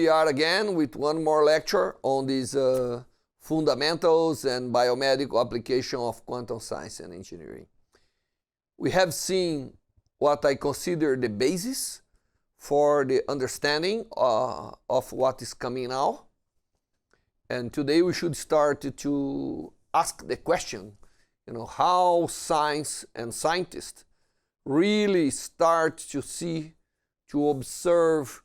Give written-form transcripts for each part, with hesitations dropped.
are again with one more lecture on these fundamentals and biomedical application of quantum science and engineering. We have seen what I consider the basis for the understanding of what is coming now. And today we should start to ask the question, how science and scientists really start to see, to observe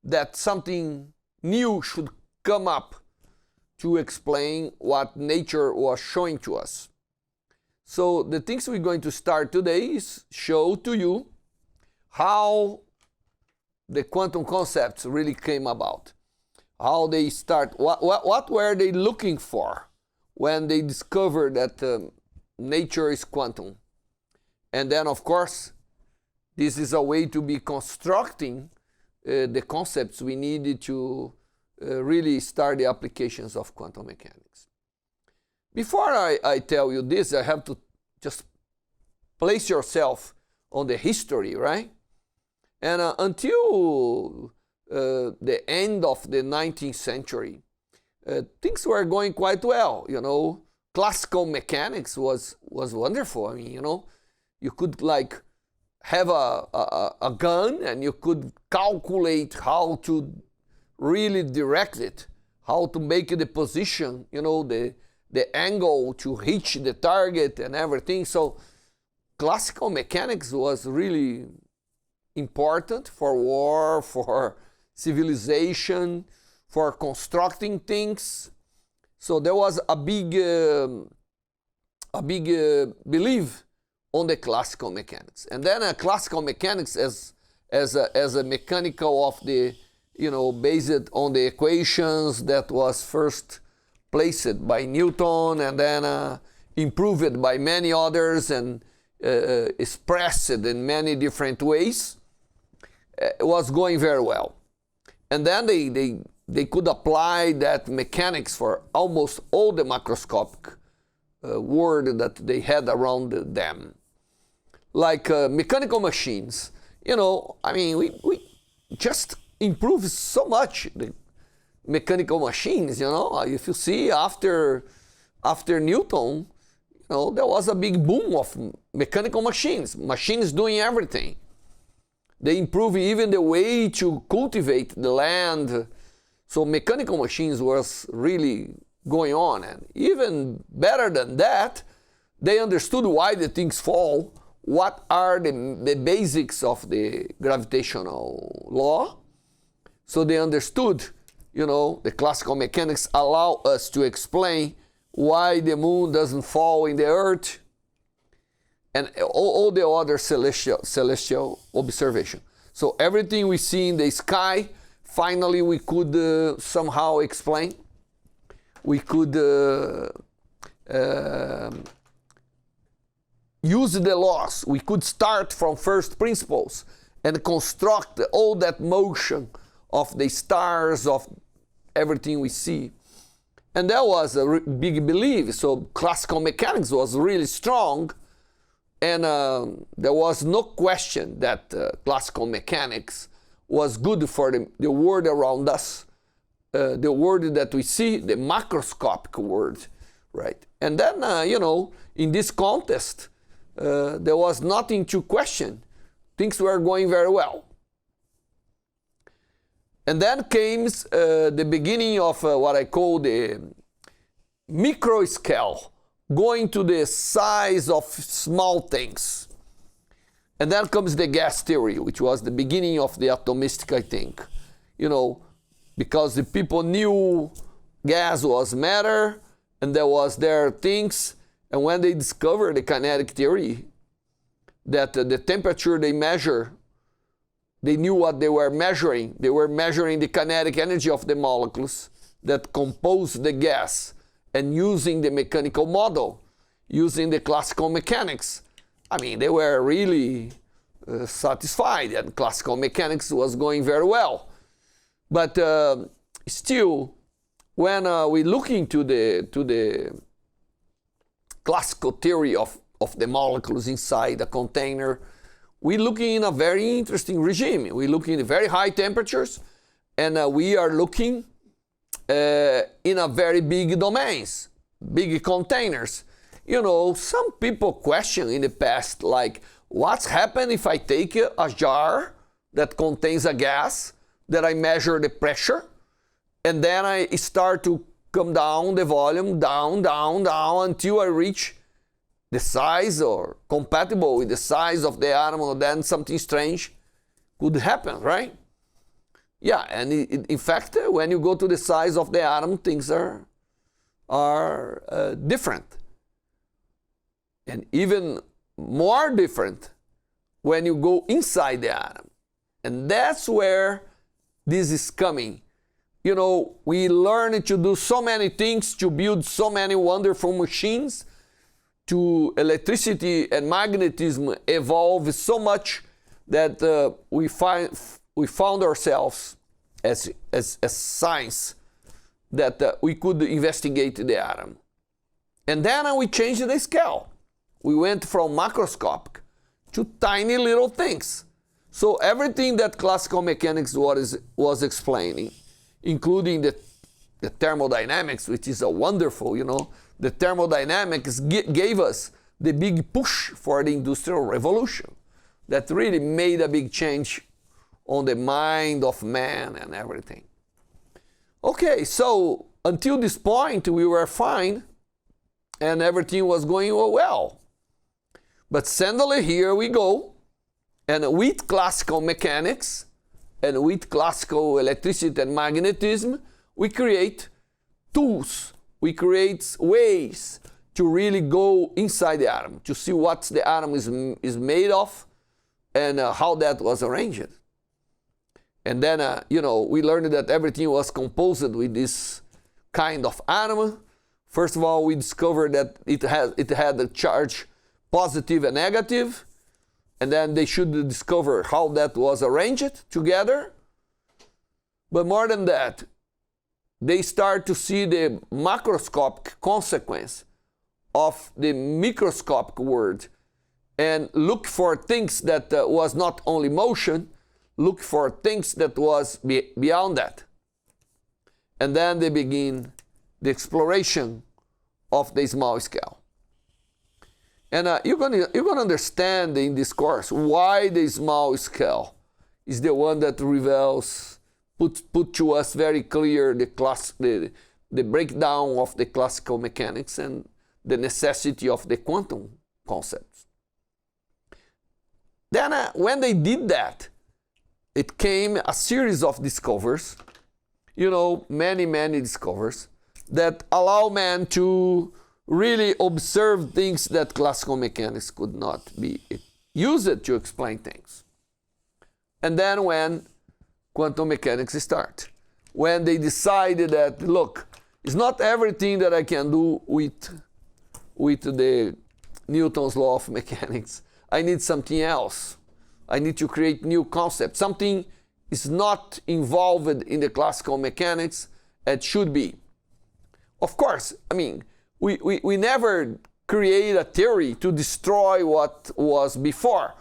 that something new should come up to explain what nature was showing to us. So the things we're going to start today is show to you how the quantum concepts really came about. How they start, what were they looking for when they discovered that nature is quantum? And then, of course, this is a way to be constructing the concepts we needed to really start the applications of quantum mechanics. Before I tell you this, I have to just place yourself on the history, right? And until the end of the 19th century, things were going quite well, Classical mechanics was wonderful. I mean, you could have a gun and you could calculate how to really direct it, how to make the position, the angle to reach the target and everything. So classical mechanics was really important for war, for civilization, for constructing things. So there was a big belief on the classical mechanics. And then classical mechanics as a mechanical of the, based on the equations that was first placed by Newton and then improved by many others and expressed in many different ways, was going very well. And then they could apply that mechanics for almost all the macroscopic world that they had around them. Like mechanical machines, we just improved so much the mechanical machines, If you see after Newton, there was a big boom of mechanical machines doing everything. They improved even the way to cultivate the land. So mechanical machines was really going on. And even better than that, they understood why the things fall, what are the basics of the gravitational law. So they understood, the classical mechanics allow us to explain why the moon doesn't fall in the earth and all the other celestial observation. So everything we see in the sky, finally we could somehow explain. We could use the laws. We could start from first principles and construct all that motion of the stars, of everything we see. And that was a big belief. So classical mechanics was really strong. And there was no question that classical mechanics was good for the world around us, the world that we see, the macroscopic world, right? And then, in this contest, there was nothing to question. Things were going very well. And then came the beginning of what I call the micro scale, going to the size of small things. And then comes the gas theory, which was the beginning of the atomistic, I think. Because the people knew gas was matter, and there are things, and when they discovered the kinetic theory, that the temperature they measure, they knew what they were measuring. They were measuring the kinetic energy of the molecules that compose the gas, and using the mechanical model, using the classical mechanics, they were really satisfied, and classical mechanics was going very well. But still, when we look into the classical theory of the molecules inside a container, we're looking in a very interesting regime. We're looking at very high temperatures, and we are looking in a very big domains, big containers. You know, some people question in the past, like, what's happened if I take a jar that contains a gas, that I measure the pressure, and then I start to come down the volume, down, down, down, until I reach the size or compatible with the size of the atom, and then something strange could happen, right? Yeah, and in fact, when you go to the size of the atom, things are different. And even more different when you go inside the atom. And that's where this is coming. You know, we learn to do so many things, to build so many wonderful machines, to electricity and magnetism evolve so much that we found ourselves as science that we could investigate the atom. And then we changed the scale. We went from macroscopic to tiny little things. So everything that classical mechanics was explaining, including the thermodynamics, which is a wonderful, you know, the thermodynamics gave us the big push for the Industrial Revolution that really made a big change on the mind of man and everything. Okay, so until this point we were fine and everything was going well. But suddenly here we go, and with classical mechanics and with classical electricity and magnetism, we create tools, we create ways to really go inside the atom, to see what the atom is made of and how that was arranged. And then, you know, we learned that everything was composed with this kind of atom. First of all, we discovered that it had a charge positive and negative, and then they should discover how that was arranged together. But more than that, they start to see the macroscopic consequence of the microscopic world and look for things that was not only motion, look for things that was beyond that. And then they begin the exploration of the small scale. And you're gonna understand in this course why the small scale is the one that reveals, put to us very clear the breakdown of the classical mechanics and the necessity of the quantum concepts. Then when they did that, it came a series of discoveries, you know, many discoveries that allow man to really observe things that classical mechanics could not be used to explain things. And then when quantum mechanics start, when they decided that, look, it's not everything that I can do with the Newton's law of mechanics. I need something else. I need to create new concepts. Something is not involved in the classical mechanics. It should be. Of course, I mean, we never create a theory to destroy what was before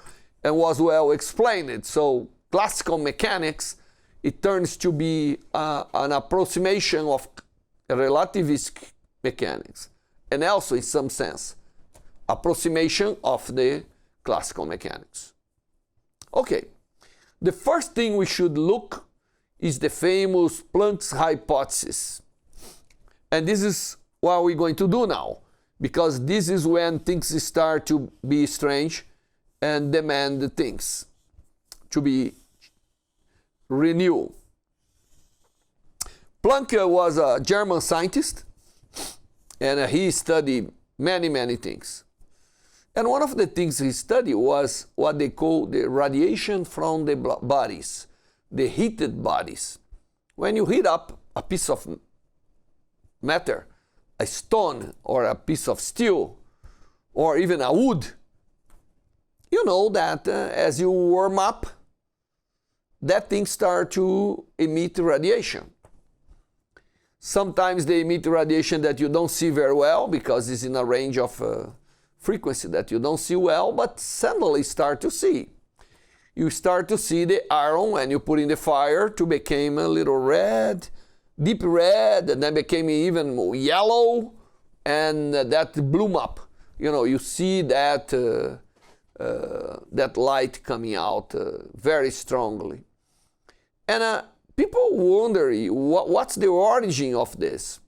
and was well explained. So classical mechanics, it turns to be an approximation of relativistic mechanics, and also in some sense, approximation of the classical mechanics. Okay, the first thing we should look is the famous Planck's hypothesis. And this is what we're going to do now, because this is when things start to be strange and demand things to be renewed. Planck was a German scientist, and he studied many things. And one of the things he studied was what they call the radiation from the bodies, the heated bodies. When you heat up a piece of matter, a stone or a piece of steel, or even a wood, you know that as you warm up, that thing starts to emit radiation. Sometimes they emit radiation that you don't see very well because it's in a range of frequency that you don't see well, but suddenly start to see. you start to see the iron when you put in the fire to become a little red, deep red, and then became even more yellow, and that bloom up. You know, you see that that light coming out very strongly. And people wonder, what's the origin of this?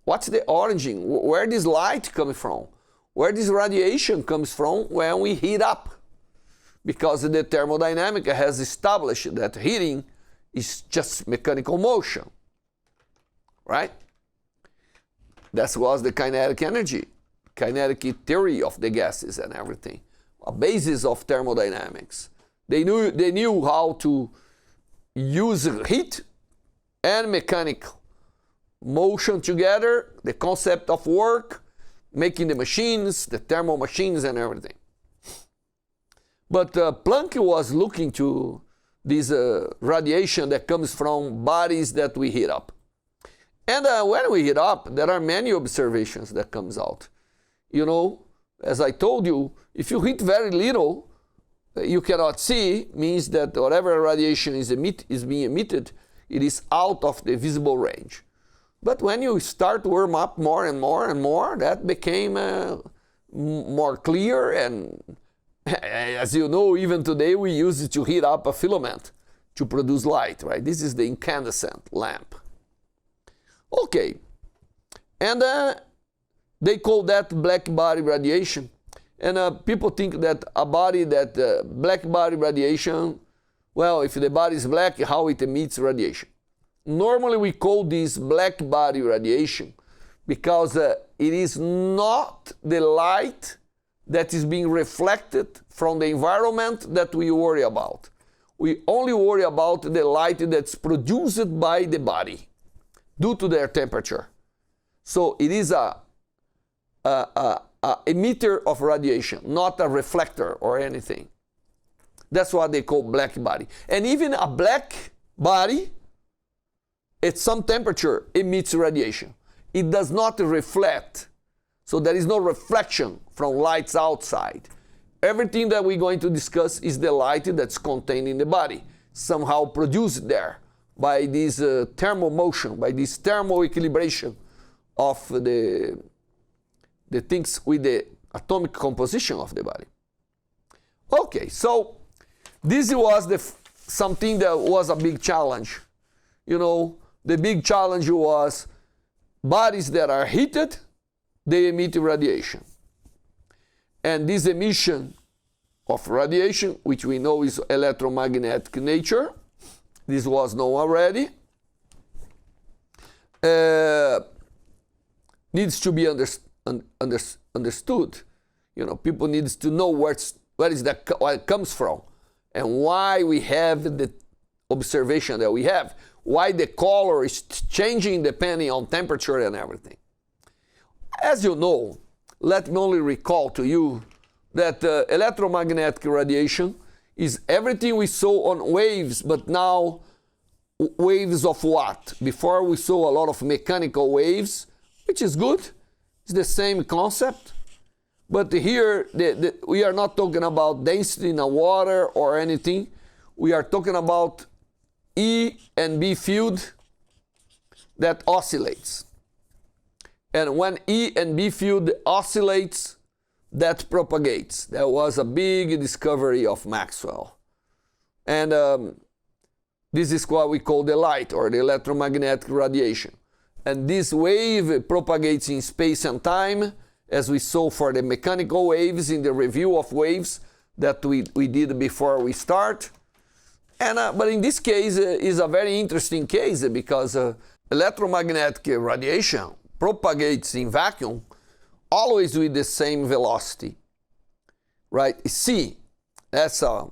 What's the origin? Where this light comes from? Where this radiation comes from when we heat up? Because the thermodynamic has established that heating is just mechanical motion, right? That was the kinetic energy, kinetic theory of the gases and everything, a basis of thermodynamics. They knew how to use heat and mechanical motion together, the concept of work, making the machines, the thermal machines and everything. But Planck was looking to this radiation that comes from bodies that we heat up. And when we heat up, there are many observations that comes out. You know, as I told you, if you heat very little, you cannot see, means that whatever radiation is being emitted, it is out of the visible range. But when you start to warm up more and more and more, that became more clear. And as you know, even today we use it to heat up a filament to produce light, right? This is the incandescent lamp. Okay, and they call that blackbody radiation. And people think that a body that blackbody radiation, well, if the body is black, how it emits radiation. Normally we call this blackbody radiation because it is not the light that is being reflected from the environment that we worry about. We only worry about the light that's produced by the body due to their temperature. So it is a emitter of radiation, not a reflector or anything. That's what they call black body. And even a black body, at some temperature, emits radiation. It does not reflect. So there is no reflection from lights outside. Everything that we're going to discuss is the light that's contained in the body, somehow produced there by this thermal motion, by this thermal equilibration of the things with the atomic composition of the body. Okay, so this was something that was a big challenge. You know, the big challenge was bodies that are heated, they emit radiation. And this emission of radiation, which we know is electromagnetic nature, this was known already, needs to be understood. You know, people need to know where it comes from and why we have the observation that we have, why the color is changing depending on temperature and everything. As you know, let me only recall to you that electromagnetic radiation is everything we saw on waves, but now waves of what? Before we saw a lot of mechanical waves, which is good. It's the same concept. But here, we are not talking about density in the water or anything. We are talking about E and B field that oscillates. And when E and B field oscillates, that propagates. That was a big discovery of Maxwell. And this is what we call the light, or the electromagnetic radiation. And this wave propagates in space and time, as we saw for the mechanical waves in the review of waves that we did before we start. And but in this case is a very interesting case because electromagnetic radiation propagates in vacuum always with the same velocity, right? C, that's a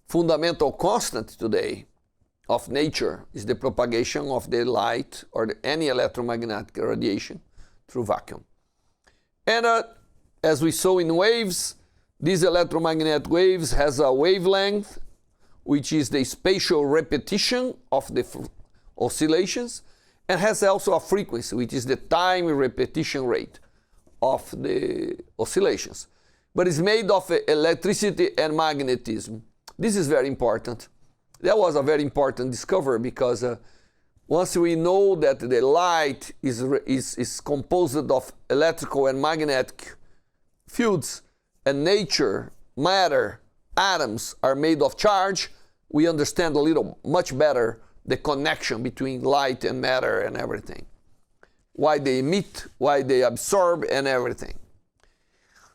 fundamental constant today of nature, is the propagation of the light or any electromagnetic radiation through vacuum. And as we saw in waves, these electromagnetic waves has a wavelength, which is the spatial repetition of the oscillations, and has also a frequency, which is the time repetition rate of the oscillations. But it's made of electricity and magnetism. This is very important. That was a very important discovery because once we know that the light is composed of electrical and magnetic fields, and nature, matter, atoms are made of charge, we understand a little much better the connection between light and matter and everything. Why they emit, why they absorb, and everything.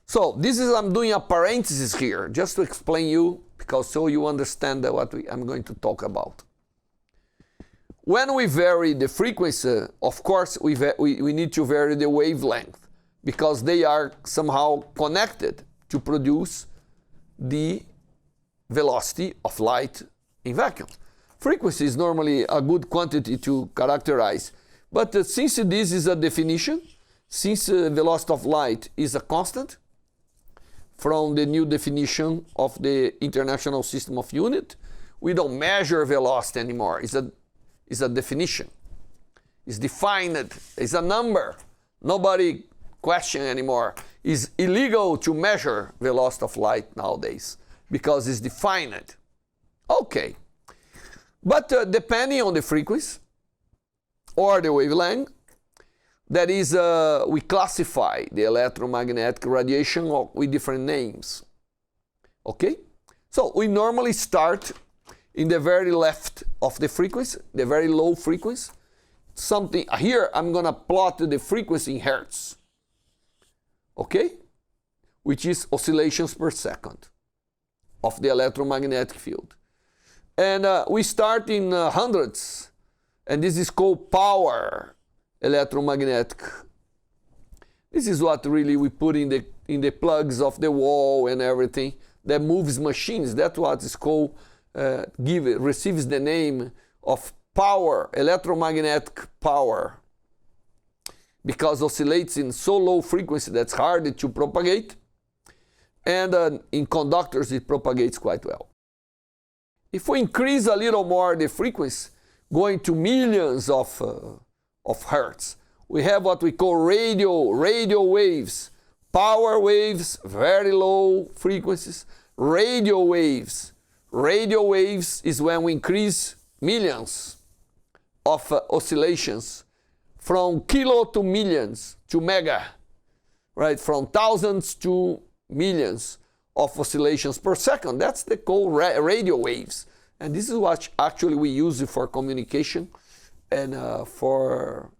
So this is, I'm doing a parenthesis here, just to explain you, because so you understand what I'm going to talk about. When we vary the frequency, of course, we need to vary the wavelength, because they are somehow connected to produce the velocity of light in vacuum. Frequency is normally a good quantity to characterize, but since this is a definition, since velocity of light is a constant, from the new definition of the International System of Unit, we don't measure velocity anymore. It's a definition. It's defined. It's a number. Nobody question anymore. It's illegal to measure velocity of light nowadays because it's defined. Okay. But depending on the frequency or the wavelength, that is, we classify the electromagnetic radiation with different names. Okay? So we normally start in the very left of the frequency, the very low frequency. Something here, I'm going to plot the frequency in hertz. Okay? Which is oscillations per second of the electromagnetic field. And we start in hundreds, and this is called power electromagnetic. This is what really we put in the plugs of the wall and everything that moves machines. That's what is called receives the name of power, electromagnetic power, because oscillates in so low frequency that's hard to propagate, and in conductors it propagates quite well. If we increase a little more the frequency, going to millions of hertz, we have what we call radio waves, power waves, very low frequencies, radio waves. Radio waves is when we increase millions of oscillations from kilo to millions to mega, right? From thousands to millions of oscillations per second. That's the called radio waves. And this is what actually we use for communication and for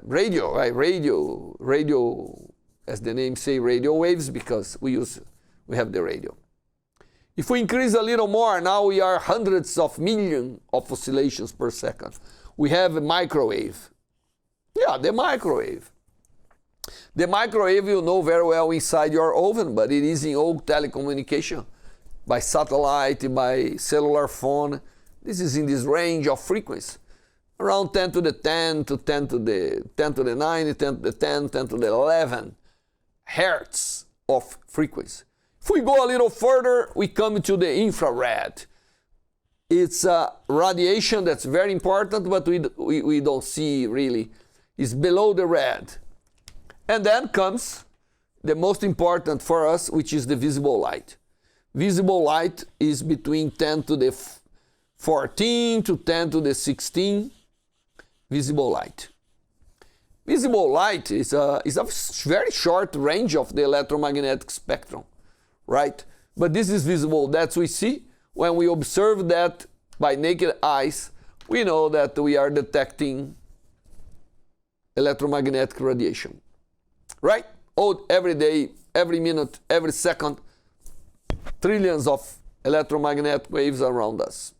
radio, right? Radio, as the name say, radio waves, because we have the radio. If we increase a little more, now we are hundreds of millions of oscillations per second. We have a microwave. Yeah, the microwave. The microwave you know very well inside your oven, but it is in all telecommunication, by satellite, by cellular phone. This is in this range of frequency, around 10 to the 10 to 10 to the 10 to the 9, 10 to the 10, 10 to the 11 hertz of frequency. If we go a little further, we come to the infrared. It's a radiation that's very important, but we don't see really. It's below the red. And then comes the most important for us, which is the visible light. Visible light is between 10 to the 14 to 10 to the 16 visible light. Visible light is a very short range of the electromagnetic spectrum, right? But this is visible. That we see when we observe that by naked eyes. We know that we are detecting electromagnetic radiation, right? Oh, every day, every minute, every second, trillions of electromagnetic waves around us.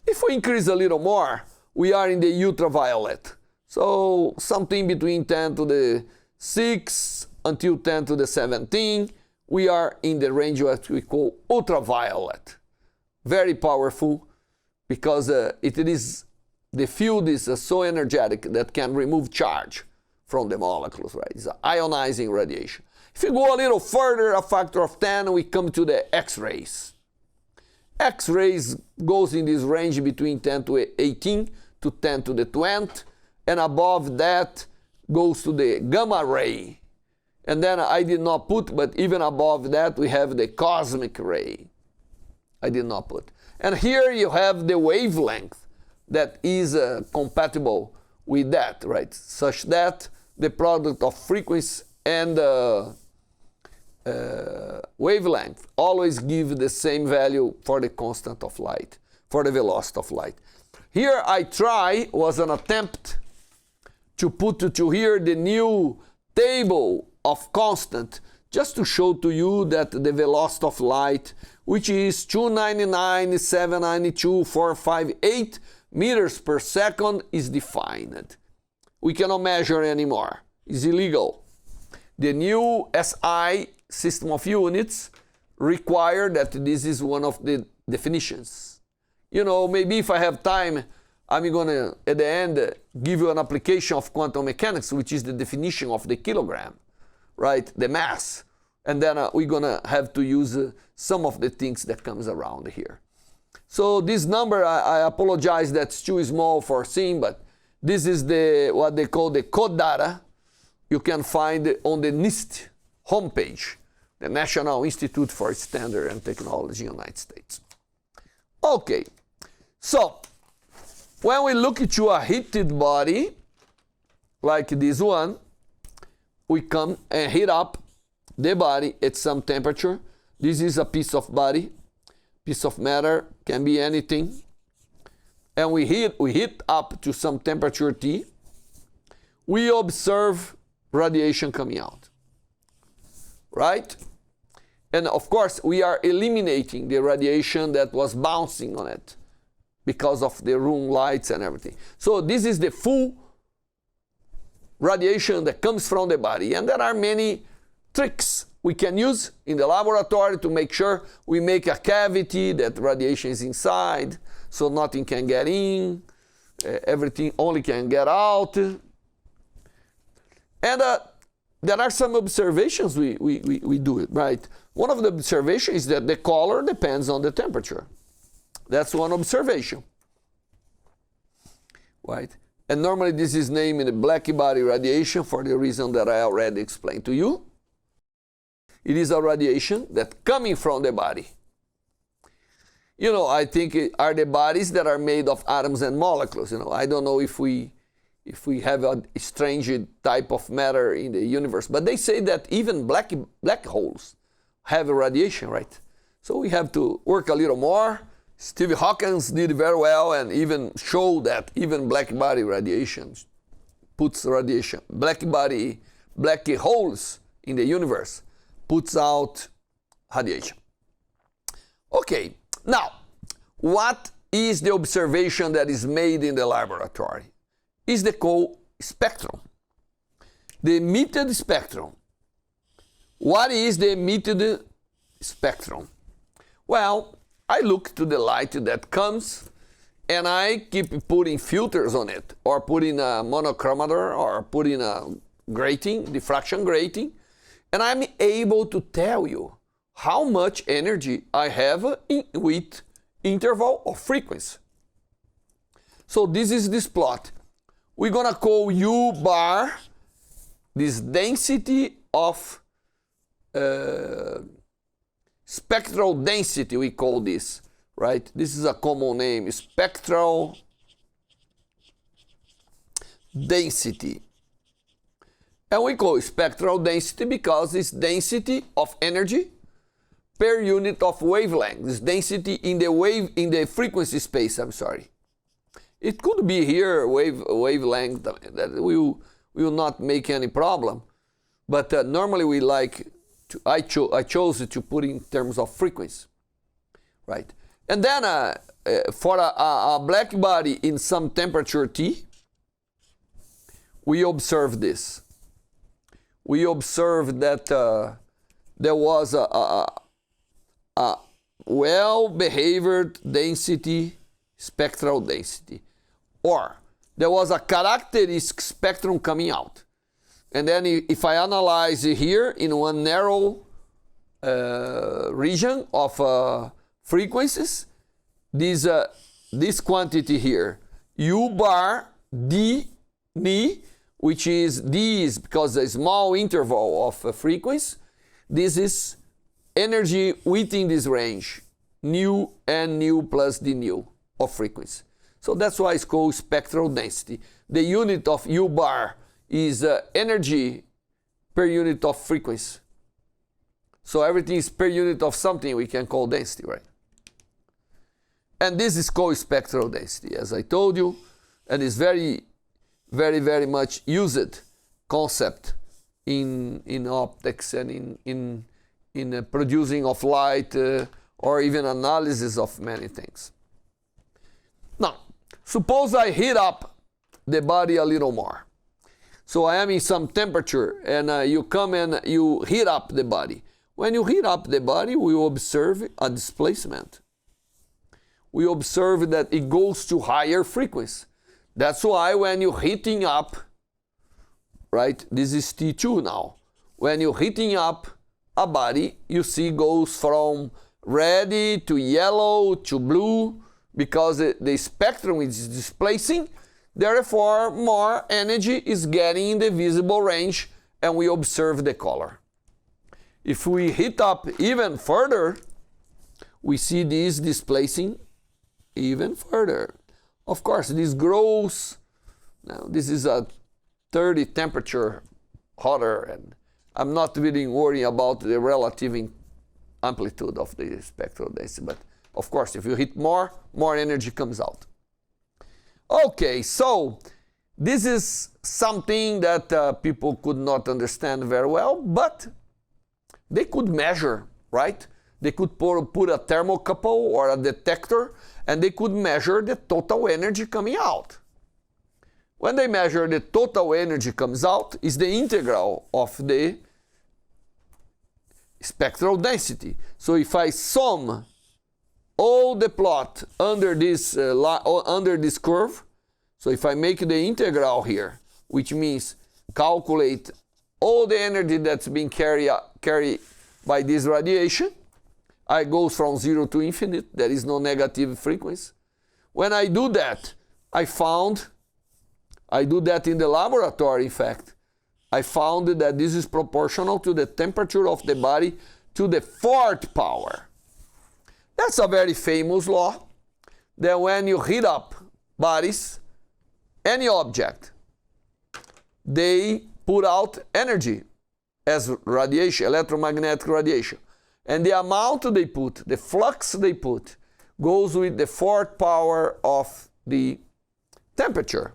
If we increase a little more, we are in the ultraviolet. So something between 10 to the 6 until 10 to the 17, we are in the range what we call ultraviolet. Very powerful, because the field is so energetic that can remove charge from the molecules, right? It's ionizing radiation. If you go a little further, a factor of 10, we come to the X-rays. X-rays goes in this range between 10 to 18 to 10 to the 20, and above that goes to the gamma ray. And then I did not put, but even above that we have the cosmic ray. I did not put. And here you have the wavelength that is compatible with that, right? Such that the product of frequency and wavelength always give the same value for the constant of light, for the velocity of light. Here was an attempt to put to here the new table of constant, just to show to you that the velocity of light, which is 299,792,458 meters per second, is defined. We cannot measure anymore. It's illegal. The new SI system of units require that this is one of the definitions. You know, maybe if I have time, I'm going to, at the end, give you an application of quantum mechanics, which is the definition of the kilogram, right? The mass. And then we're going to have to use some of the things that comes around here. So this number, I apologize, that's too small for seeing, but this is what they call the code data. You can find on the NIST homepage, the National Institute for Standard and Technology, United States. Okay, so when we look into a heated body, like this one, we come and heat up the body at some temperature. This is a piece of body, piece of matter, can be anything. And we heat up to some temperature T. We observe radiation coming out, right? And of course, we are eliminating the radiation that was bouncing on it because of the room lights and everything. So this is the full radiation that comes from the body. And there are many tricks we can use in the laboratory to make sure we make a cavity that radiation is inside, so nothing can get in, everything only can get out. And there are some observations we do it, right? One of the observations is that the color depends on the temperature. That's one observation, right? And normally this is named Blackbody Radiation for the reason that I already explained to you. It is a radiation that coming from the body. You know, I think it are the bodies that are made of atoms and molecules. You know, I don't know if we have a strange type of matter in the universe, but they say that even black holes have a radiation, right? So we have to work a little more. Steve Hawkins did very well and even showed that even blackbody radiation puts radiation. Black holes in the universe puts out radiation. Okay, now, what is the observation that is made in the laboratory? Is the called spectrum. The emitted spectrum. What is the emitted spectrum? Well, I look to the light that comes and I keep putting filters on it, or putting a monochromator, or putting a grating, diffraction grating, and I'm able to tell you how much energy I have with interval of frequency. So this is this plot. We're gonna call U bar this density of spectral density, we call this, right? This is a common name, spectral density. And we call it spectral density because it's density of energy per unit of wavelength. It's density in the frequency space, I'm sorry. It could be here wavelength that will not make any problem. But normally we like to, I chose to put in terms of frequency, right? And then for a black body in some temperature T, we observe this. We observed that there was a well-behaved density, spectral density, or there was a characteristic spectrum coming out. And then if I analyze here in one narrow region of frequencies, this quantity here, U bar D ni, which is D is because a small interval of frequency, this is energy within this range. nu and nu plus d nu of frequency. So that's why it's called spectral density. The unit of U bar is energy per unit of frequency. So everything is per unit of something we can call density, right? And this is called spectral density, as I told you, and is very, very, very much used concept in optics and in producing of light or even analysis of many things. Now, suppose I heat up the body a little more. So I am in some temperature and you come and you heat up the body. When you heat up the body, we observe a displacement. We observe that it goes to higher frequency. That's why when you're heating up, right, this is T2 now. When you're heating up a body, you see goes from red to yellow to blue because the spectrum is displacing. Therefore, more energy is getting in the visible range and we observe the color. If we heat up even further, we see this displacing even further. Of course, this grows. Now, this is a 30 temperature hotter, and I'm not really worrying about the relative amplitude of the spectral density. But of course, if you heat more energy comes out. Okay, so this is something that people could not understand very well, but they could measure, right? They could put a thermocouple or a detector, and they could measure the total energy coming out. When they measure the total energy comes out, is the integral of the spectral density. So if I sum all the plot under this curve, so if I make the integral here, which means calculate all the energy that's being carried by this radiation, I go from 0 to infinite. There is no negative frequency. When I do that, I do that in the laboratory, in fact. I found that this is proportional to the temperature of the body to the fourth power. That's a very famous law, that when you heat up bodies, any object, they put out energy as radiation, electromagnetic radiation. And the amount they put, the flux they put, goes with the fourth power of the temperature.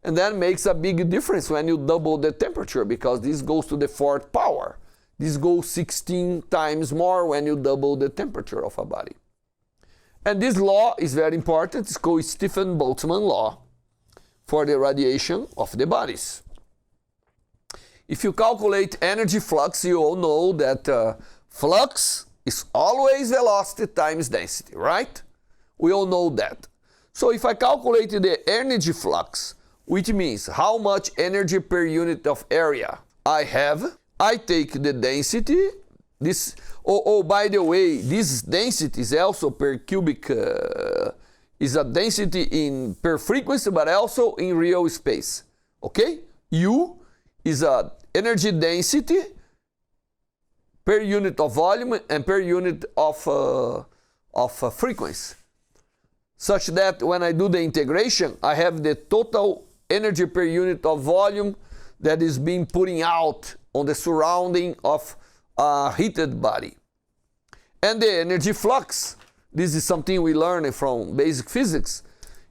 And that makes a big difference when you double the temperature, because this goes to the fourth power. This goes 16 times more when you double the temperature of a body. And this law is very important. It's called Stephen-Boltzmann law for the radiation of the bodies. If you calculate energy flux, you all know that flux is always velocity times density, right? We all know that. So if I calculate the energy flux, which means how much energy per unit of area I have, I take the density. By the way, this density is also per cubic, is a density in per frequency, but also in real space. Okay? U is a energy density per unit of volume and per unit of frequency, such that when I do the integration, I have the total energy per unit of volume that is being putting out on the surrounding of a heated body. And the energy flux, this is something we learned from basic physics,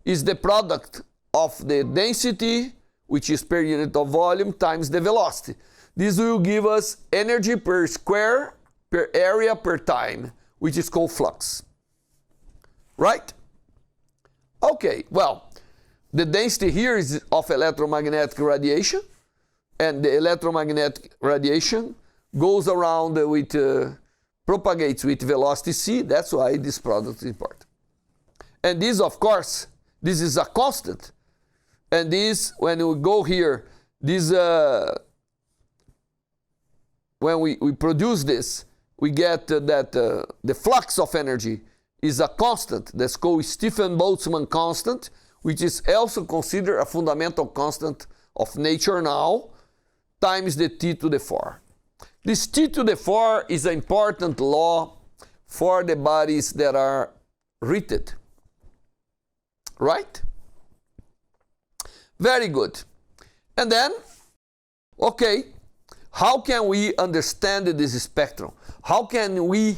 is the product of the density, which is per unit of volume, times the velocity. This will give us energy per square, per area, per time, which is called flux. Right? Okay, well, the density here is of electromagnetic radiation, and the electromagnetic radiation goes around propagates with velocity c. That's why this product is important. And this, of course, this is a constant. And this, when we go here, this when we produce this, we get that the flux of energy is a constant that's called Stephen-Boltzmann constant, which is also considered a fundamental constant of nature now, times the T to the 4. This T to the 4 is an important law for the bodies that are rated. Right? Very good. And then, okay, how can we understand this spectrum? How can we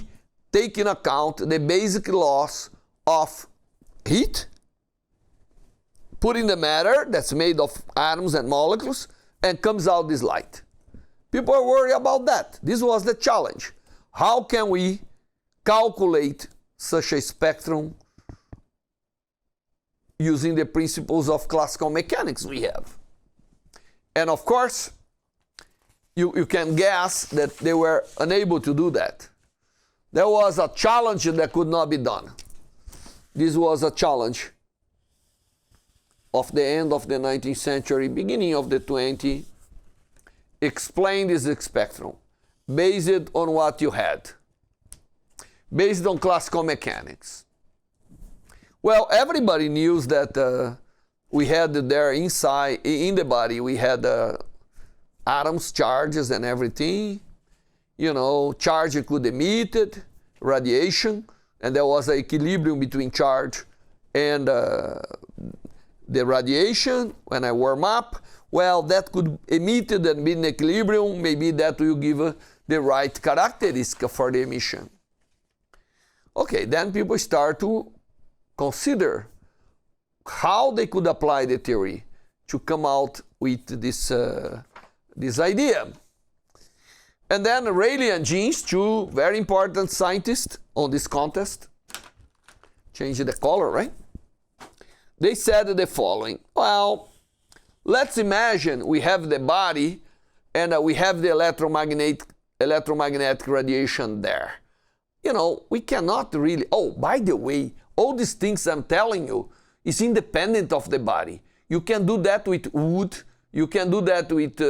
take in account the basic laws of heat, put in the matter that's made of atoms and molecules, and comes out this light? People are worried about that. This was the challenge. How can we calculate such a spectrum using the principles of classical mechanics we have? And of course, you can guess that they were unable to do that. There was a challenge that could not be done. This was a challenge of the end of the 19th century, beginning of the 20th. Explain this spectrum based on what you had, based on classical mechanics. Well, everybody knew that we had there inside, in the body, we had atoms, charges, and everything. You know, charge could emit radiation, and there was an equilibrium between charge and the radiation. When I warm up, well, that could emit and be in equilibrium. Maybe that will give the right characteristic for the emission. Okay, then people start to consider how they could apply the theory to come out with this idea. And then Rayleigh and Jeans, two very important scientists on this contest, change the color, right? They said the following: well, let's imagine we have the body and we have the electromagnetic radiation there. You know, we cannot really, oh, by the way, all these things I'm telling you is independent of the body. You can do that with wood, you can do that with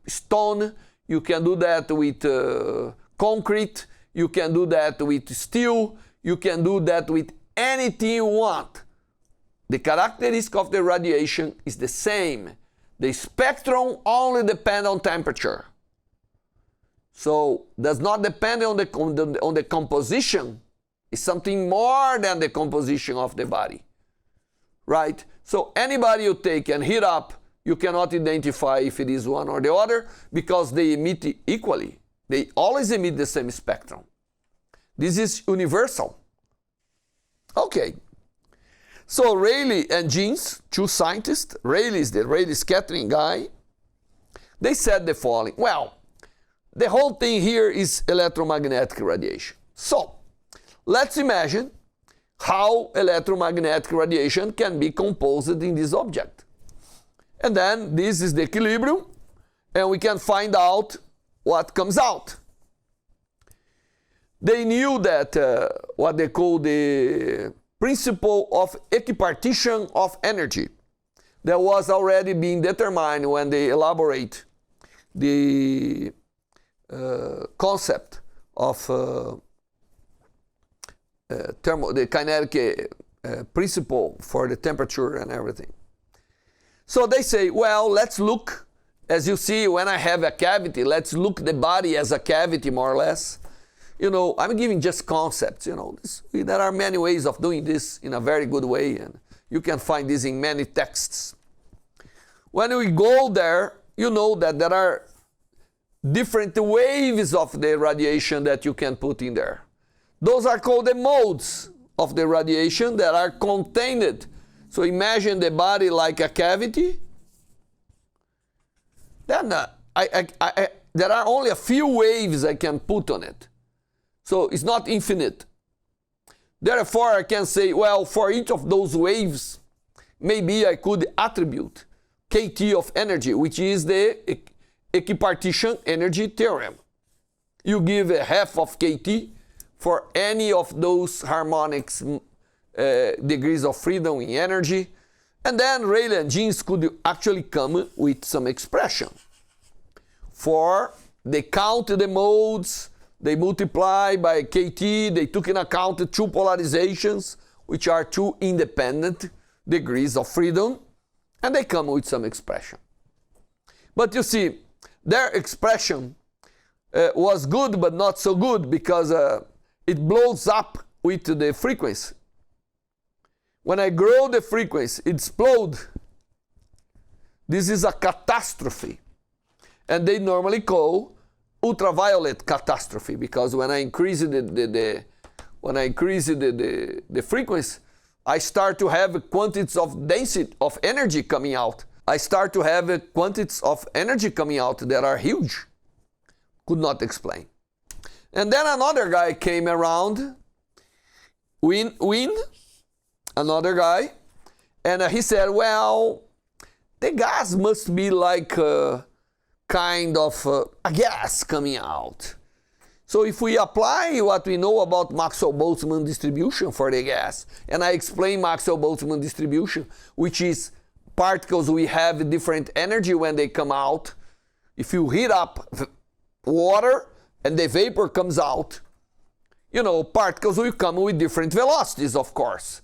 stone, you can do that with concrete, you can do that with steel, you can do that with anything you want. The characteristic of the radiation is the same. The spectrum only depends on temperature. So does not depend on the composition. It's something more than the composition of the body. Right? So anybody you take and heat up, you cannot identify if it is one or the other because they emit equally. They always emit the same spectrum. This is universal. Okay. So Rayleigh and Jeans, two scientists, Rayleigh is the Rayleigh scattering guy, they said the following: well, the whole thing here is electromagnetic radiation. So let's imagine how electromagnetic radiation can be composed in this object. And then this is the equilibrium, and we can find out what comes out. They knew that what they call the principle of equipartition of energy that was already being determined when they elaborate the concept of the kinetic principle for the temperature and everything. So they say, well, let's look, as you see, when I have a cavity, let's look the body as a cavity, more or less. You know, I'm giving just concepts, you know. There are many ways of doing this in a very good way, and you can find this in many texts. When we go there, you know that there are different waves of the radiation that you can put in there. Those are called the modes of the radiation that are contained. So imagine the body like a cavity. Then there are only a few waves I can put on it. So it's not infinite. Therefore, I can say, well, for each of those waves, maybe I could attribute kT of energy, which is the equipartition energy theorem. You give a half of kT for any of those harmonics degrees of freedom in energy. And then Rayleigh and Jeans could actually come with some expression. For they count the modes, they multiply by kT, they took in account the two polarizations, which are two independent degrees of freedom, and they come with some expression. But you see, their expression was good but not so good, because it blows up with the frequency. When I grow the frequency, it explodes. This is a catastrophe. And they normally call ultraviolet catastrophe, because when I increase the frequency, I start to have quantities of density of energy coming out. I start to have quantities of energy coming out that are huge. Could not explain. And then another guy came around, Wien, another guy, and he said, well, the gas must be like kind of a gas coming out. So if we apply what we know about Maxwell-Boltzmann distribution for the gas, and I explain Maxwell-Boltzmann distribution, which is particles we have different energy when they come out. If you heat up water and the vapor comes out, you know, particles will come with different velocities, of course.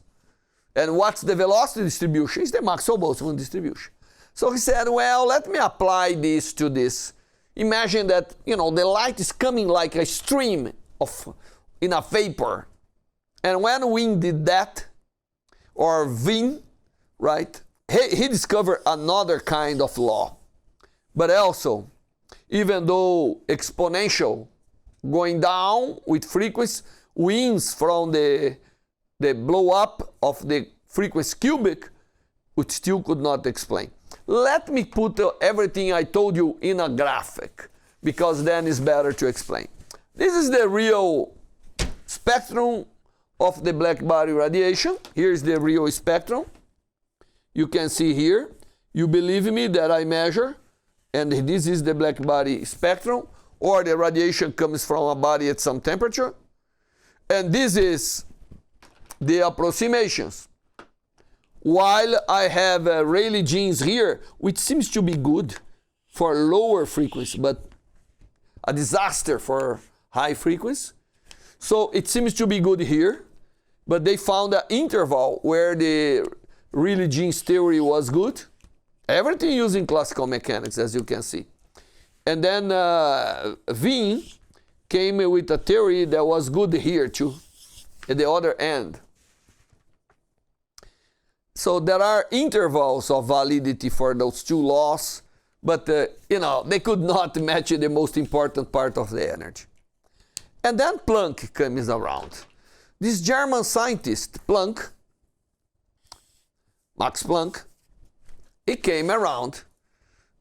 And what's the velocity distribution? It's the Maxwell-Boltzmann distribution. So he said, well, let me apply this to this. Imagine that, you know, the light is coming like a stream in a vapor. And when Wien did that, or Wien, right, he discovered another kind of law. But also, even though exponential going down with frequency, Wien's from the blow up of the frequency cubic, which still could not explain. Let me put everything I told you in a graphic, because then it's better to explain. This is the real spectrum of the blackbody radiation. Here's the real spectrum. You can see here. You believe me that I measure, and this is the blackbody spectrum, or the radiation comes from a body at some temperature. And this is the approximations. While I have Rayleigh genes here, which seems to be good for lower frequency, but a disaster for high frequency. So it seems to be good here, but they found an interval where the Rayleigh genes theory was good. Everything using classical mechanics, as you can see. And then Wien came with a theory that was good here too, at the other end. So there are intervals of validity for those two laws, but you know, they could not match the most important part of the energy. And then Planck comes around. This German scientist, Planck, Max Planck, he came around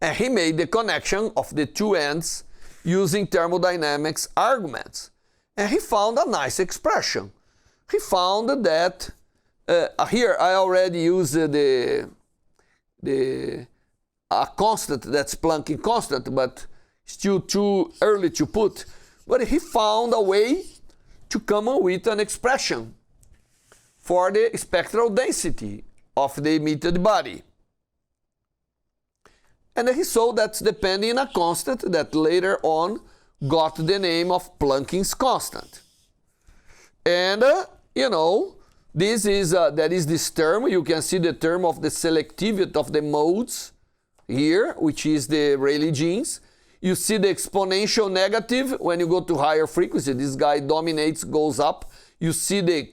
and he made the connection of the two ends using thermodynamics arguments. And he found a nice expression. He found that here I already used a constant that's Planck constant, but still too early to put. But he found a way to come up with an expression for the spectral density of the emitted body. And he saw that's depending on a constant that later on got the name of Planck's constant. And, you know, this is, there is this term, you can see the term of the selectivity of the modes here, which is the Rayleigh genes. You see the exponential negative when you go to higher frequency. This guy dominates, goes up. You see the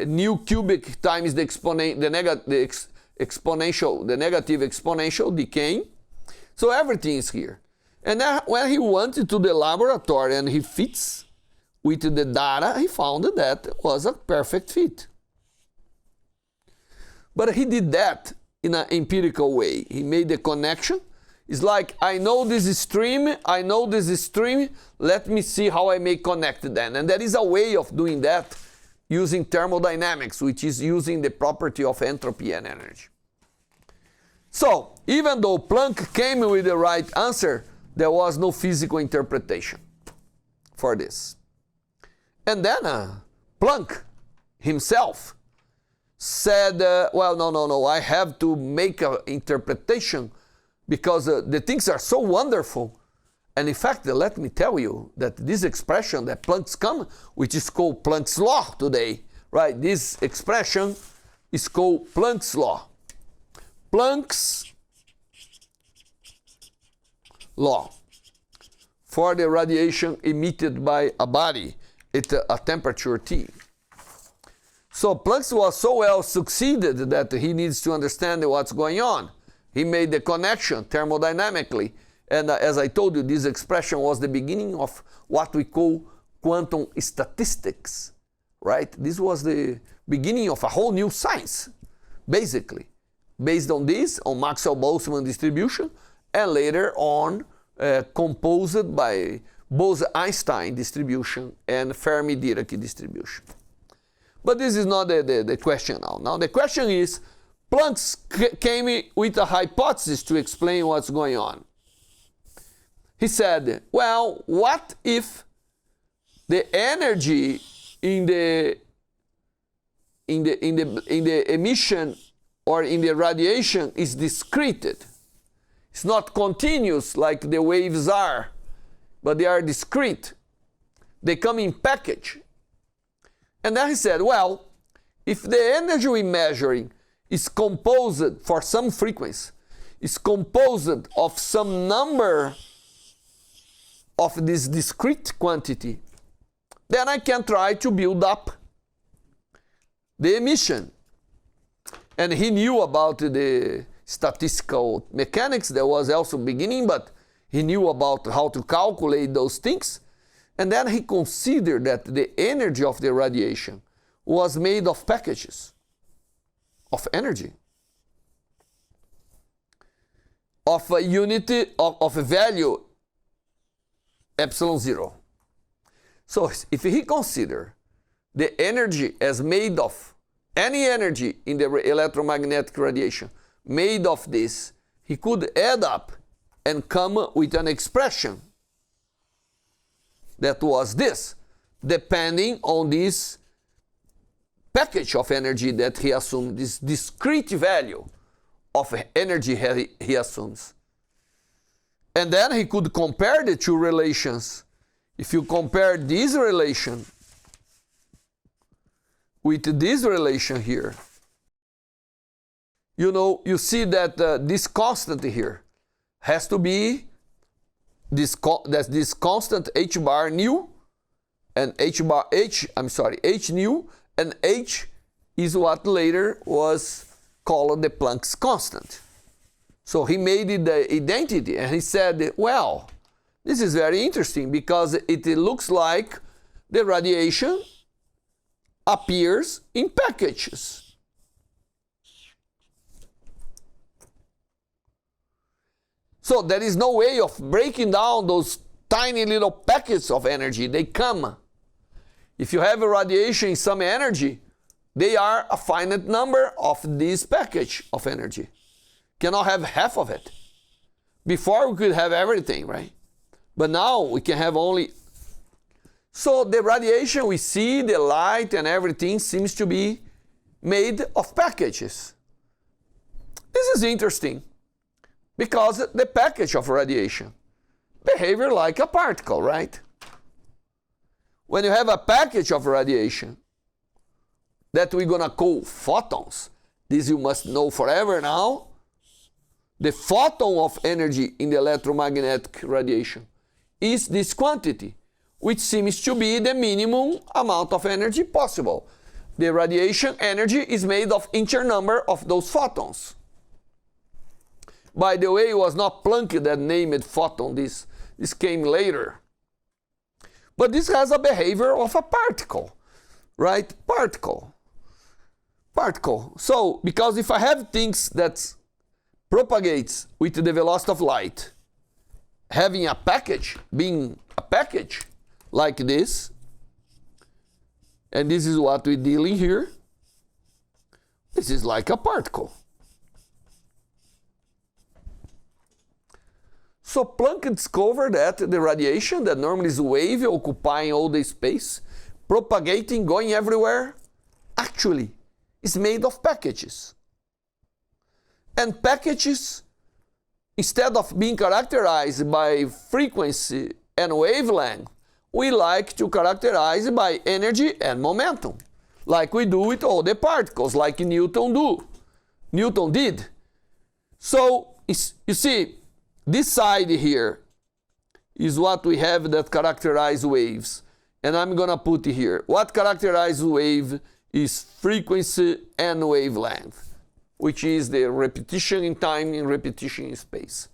new cubic times the negative exponential decaying. So everything is here. And then when he went to the laboratory and he fits with the data, he found that it was a perfect fit. But he did that in an empirical way. He made the connection. It's like, I know this stream, let me see how I may connect them. And there is a way of doing that using thermodynamics, which is using the property of entropy and energy. So, even though Planck came with the right answer, there was no physical interpretation for this. And then Planck himself said, well, no, I have to make an interpretation because the things are so wonderful. And in fact, let me tell you that this expression that Planck's come, which is called Planck's law today, right? This expression is called Planck's law. Planck's law for the radiation emitted by a body at a temperature T. So Planck was so well succeeded that he needs to understand what's going on. He made the connection thermodynamically. And as I told you, this expression was the beginning of what we call quantum statistics, right? This was the beginning of a whole new science, basically. Based on this, on Maxwell-Boltzmann distribution, and later on composed by Bose-Einstein distribution and Fermi-Dirac distribution. But this is not the question now. Now the question is, Planck came with a hypothesis to explain what's going on. He said, well, what if the energy in the emission or in the radiation is discrete? It's not continuous like the waves are, but they are discrete. They come in package. And then he said, well, if the energy we're measuring is composed for some frequency, is composed of some number of this discrete quantity, then I can try to build up the emission. And he knew about the statistical mechanics that was also beginning, but he knew about how to calculate those things. And then he considered that the energy of the radiation was made of packages of energy, of a unity of a value epsilon zero. So if he consider the energy as made of any energy in the electromagnetic radiation made of this, he could add up and come with an expression that was this, depending on this package of energy that he assumed, this discrete value of energy he assumes. And then he could compare the two relations. If you compare this relation with this relation here, you see that this constant here has to be this constant h bar nu, and h nu, and h is what later was called the Planck's constant. So he made it the identity, and he said, well, this is very interesting because it looks like the radiation appears in packages. So there is no way of breaking down those tiny little packets of energy. They come. If you have a radiation in some energy, they are a finite number of this package of energy. Cannot have half of it. Before we could have everything, right? But now we can have only. So the radiation we see, the light and everything seems to be made of packages. This is interesting because the package of radiation behaves like a particle, right? When you have a package of radiation that we're going to call photons, this you must know forever now, the photon of energy in the electromagnetic radiation is this quantity, which seems to be the minimum amount of energy possible. The radiation energy is made of integer number of those photons. By the way, it was not Planck that named photon. This came later. But this has a behavior of a particle, right? Particle. So, because if I have things that propagates with the velocity of light, having a package, being a package like this, and this is what we're dealing here, this is like a particle. So Planck discovered that the radiation that normally is a wave occupying all the space, propagating, going everywhere, actually is made of packages. And packages, instead of being characterized by frequency and wavelength, we like to characterize by energy and momentum, like we do with all the particles, like Newton did. So you see, this side here is what we have that characterize waves. And I'm going to put here. What characterizes wave is frequency and wavelength, which is the repetition in time and repetition in space.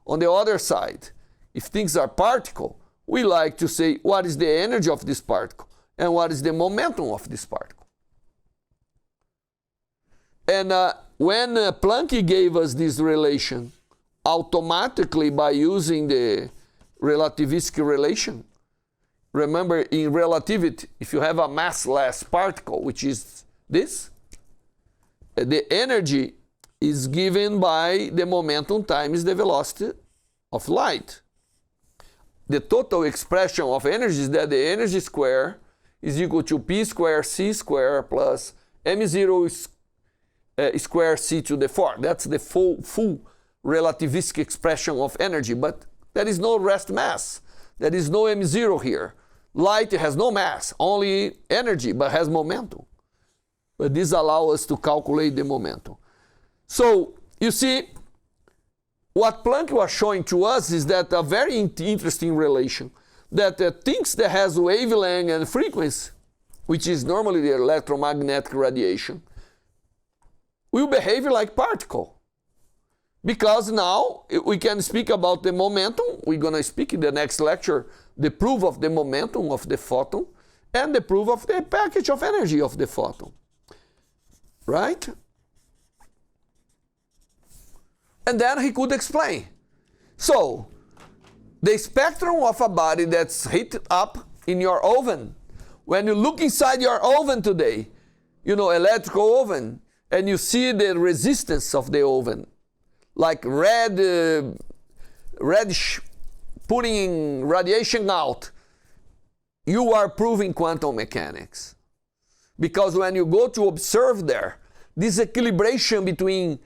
On the other side, if things are particle, we like to say what is the energy of this particle and what is the momentum of this particle. And when Planck gave us this relation automatically by using the relativistic relation, remember in relativity, if you have a massless particle, which is this, the energy is given by the momentum times the velocity of light. The total expression of energy is that the energy square is equal to p square c square plus m0 square c to the 4. That's the full relativistic expression of energy, but there is no rest mass. There is no m0 here. Light has no mass, only energy, but has momentum. But this allows us to calculate the momentum. So, you see, what Planck was showing to us is that a very interesting relation, that things that has wavelength and frequency, which is normally the electromagnetic radiation, will behave like particle. Because now we can speak about the momentum. We're going to speak in the next lecture the proof of the momentum of the photon and the proof of the package of energy of the photon. Right? And then he could explain. So, the spectrum of a body that's heated up in your oven, when you look inside your oven today, you know, electrical oven, and you see the resistance of the oven, like reddish putting radiation out, you are proving quantum mechanics. Because when you go to observe there, this equilibration between,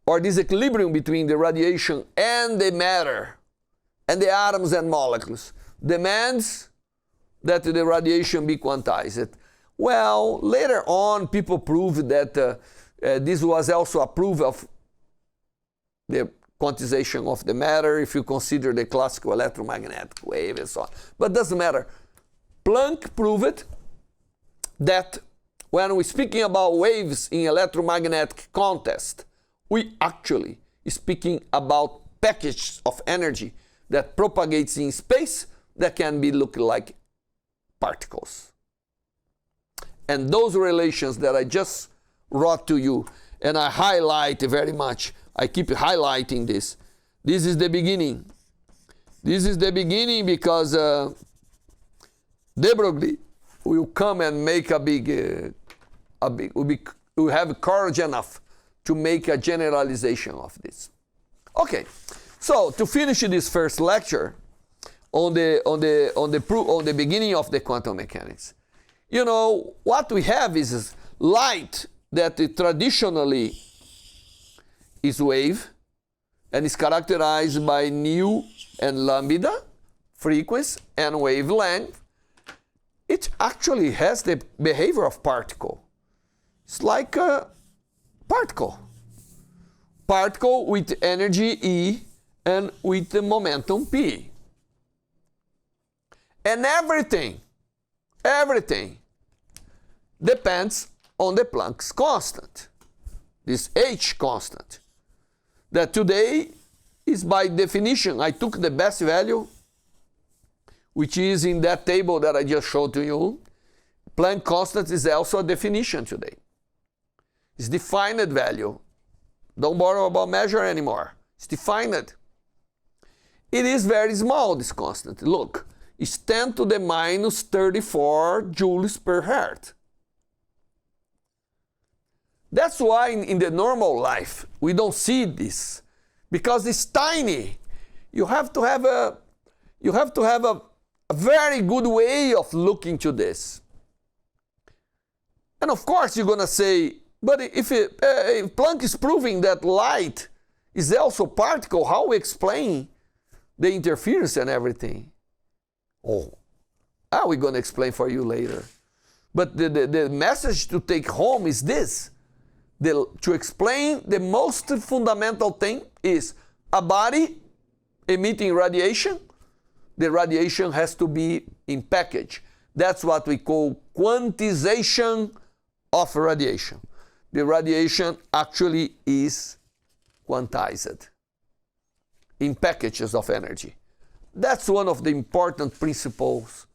or this equilibrium between the radiation and the matter, and the atoms and molecules, demands that the radiation be quantized. Well, later on, people proved that this was also a proof of the quantization of the matter, if you consider the classical electromagnetic wave and so on. But doesn't matter. Planck proved that when we're speaking about waves in electromagnetic context, we actually speaking about packages of energy that propagates in space that can be looking like particles. And those relations that I just wrote to you, and I highlight very much, I keep highlighting this. This is the beginning. This is the beginning because de Broglie will come and make will have courage enough to make a generalization of this. Okay, so to finish this first lecture on the beginning of the quantum mechanics, you know what we have is light that traditionally is wave and is characterized by nu and lambda, frequency and wavelength. It actually has the behavior of particle. It's like a particle. Particle with energy E and with the momentum P. And everything depends on the Planck's constant, this H constant, that today is by definition, I took the best value, which is in that table that I just showed to you. Planck constant is also a definition today. It's defined value. Don't bother about measure anymore. It's defined. It is very small, this constant. Look, it's 10 to the minus 34 joules per hertz. That's why in the normal life we don't see this, because it's tiny. You have to have a very good way of looking to this. And of course you're going to say, but if Planck is proving that light is also particle, how we explain the interference and everything? We're going to explain for you later. But the message to take home is this. To explain the most fundamental thing is a body emitting radiation the radiation has to be in package. That's what we call quantization of radiation. The radiation actually is quantized in packages of energy. That's one of the important principles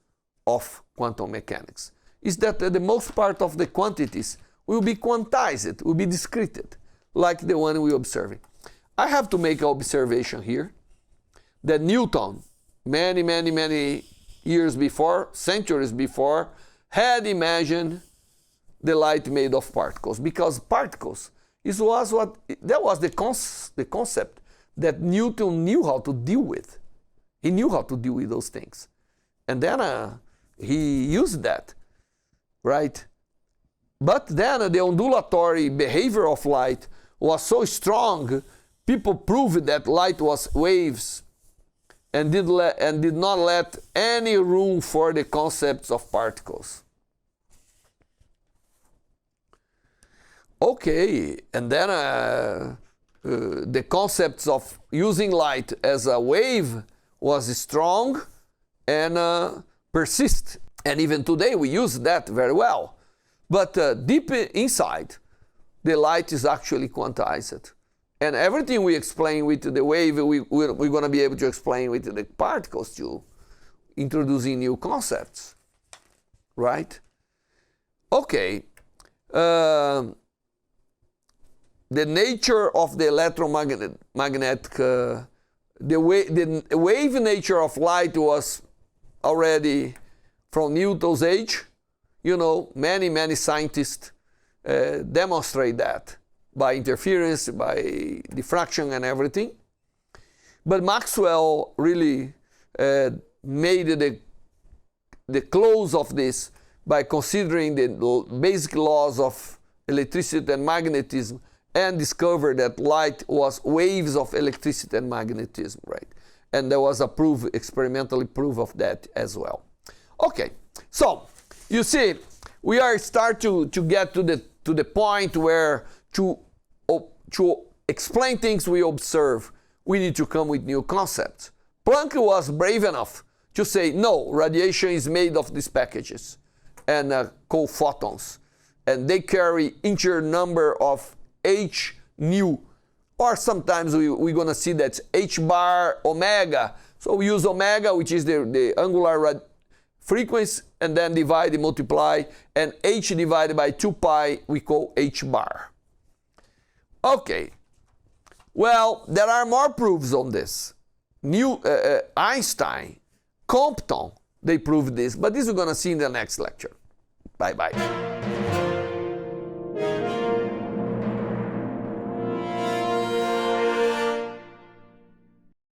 of quantum mechanics, is that the most part of the quantities will be quantized, will be discreted, like the one we're observing. I have to make an observation here that Newton, many years before, centuries before, had imagined the light made of particles, because particles that was the concept that Newton knew how to deal with. He knew how to deal with those things. And then he used that, right? But then the ondulatory behavior of light was so strong, people proved that light was waves and did not let any room for the concepts of particles. Okay, and then the concepts of using light as a wave was strong and persist. And even today we use that very well. But deep inside, the light is actually quantized. And everything we explain with the wave, we're going to be able to explain with the particles too, introducing new concepts, right? Okay. The nature of the electromagnetic, the wave nature of light was already from Newton's age. You know, many scientists demonstrate that by interference, by diffraction and everything. But Maxwell really made the close of this by considering the basic laws of electricity and magnetism, and discovered that light was waves of electricity and magnetism, right? And there was experimentally proof of that as well. Okay, so you see, we are starting to get to the point where to explain things we observe, we need to come with new concepts. Planck was brave enough to say, no, radiation is made of these packages and called photons, and they carry integer number of h nu, or sometimes we're going to see that's h bar omega. So we use omega, which is the angular frequency, and then divide and multiply, and h divided by 2 pi we call h bar. Okay, well, there are more proofs on this. Einstein, Compton, they proved this, but this we're going to see in the next lecture. Bye-bye.